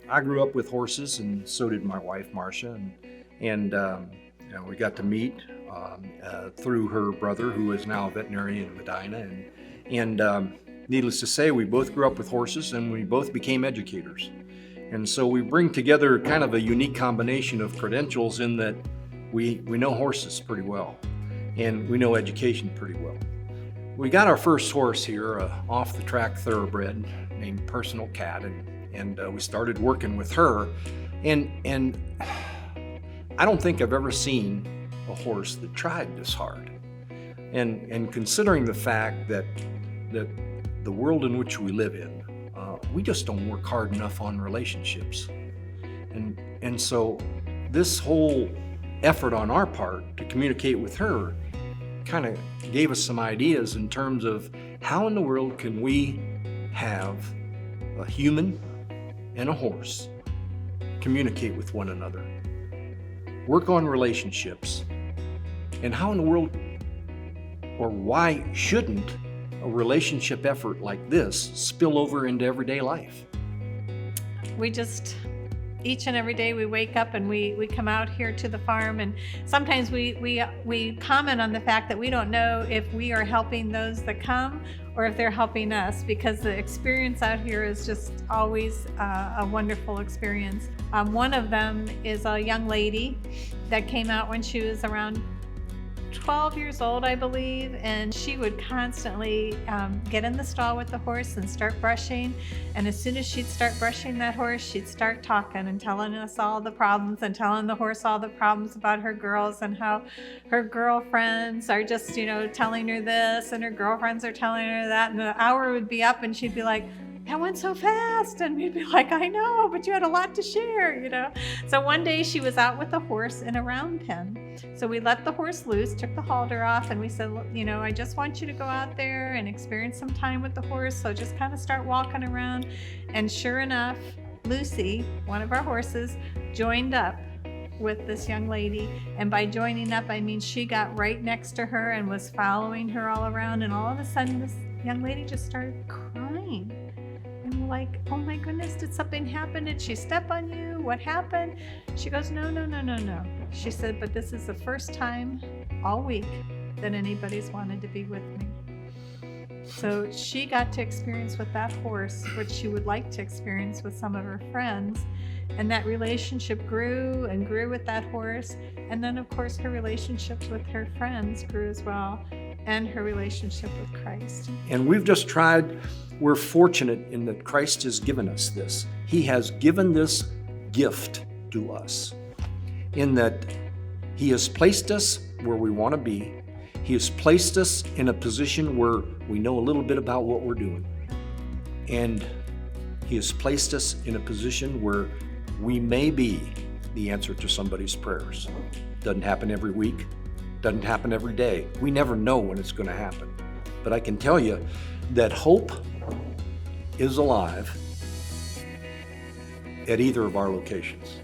I grew up with horses, and so did my wife, Marcia, and we got to meet through her brother, who is now a veterinarian in Medina, and needless to say, we both grew up with horses, and we both became educators. And so we bring together kind of a unique combination of credentials in that we know horses pretty well, and we know education pretty well. We got our first horse here, off-the-track thoroughbred named Personal Cat, and we started working with her. And I don't think I've ever seen a horse that tried this hard. And considering the fact that the world in which we live in, we just don't work hard enough on relationships. And so this whole effort on our part to communicate with her kind of gave us some ideas in terms of how in the world can we have a human and a horse communicate with one another, work on relationships, and how in the world, or why shouldn't a relationship effort like this spill over into everyday life? We just, each and every day we wake up and we come out here to the farm, and sometimes we comment on the fact that we don't know if we are helping those that come or if they're helping us, because the experience out here is just always a wonderful experience. One of them is a young lady that came out when she was around 12 years old, I believe, and she would constantly get in the stall with the horse and start brushing. And as soon as she'd start brushing that horse, she'd start talking and telling us all the problems, and telling the horse all the problems about her girls, and how her girlfriends are just, telling her this, and her girlfriends are telling her that. And the hour would be up and she'd be like, "That went so fast." And we'd be like, "I know, but you had a lot to share, So one day she was out with the horse in a round pen. So we let the horse loose, took the halter off, and we said, "Look, I just want you to go out there and experience some time with the horse. So just kind of start walking around." And sure enough, Lucy, one of our horses, joined up with this young lady. And by joining up, I mean she got right next to her and was following her all around. And all of a sudden, this young lady just started crying. And we're like, "Oh my goodness, did something happen? Did she step on you? What happened?" She goes, "No. She said, "But this is the first time all week that anybody's wanted to be with me." So she got to experience with that horse what she would like to experience with some of her friends. And that relationship grew and grew with that horse. And then, of course, her relationships with her friends grew as well, and her relationship with Christ. And we're fortunate in that Christ has given us this. He has given this gift to us, in that He has placed us where we want to be. He has placed us in a position where we know a little bit about what we're doing. And He has placed us in a position where we may be the answer to somebody's prayers. Doesn't happen every week, doesn't happen every day. We never know when it's going to happen. But I can tell you that hope is alive at either of our locations.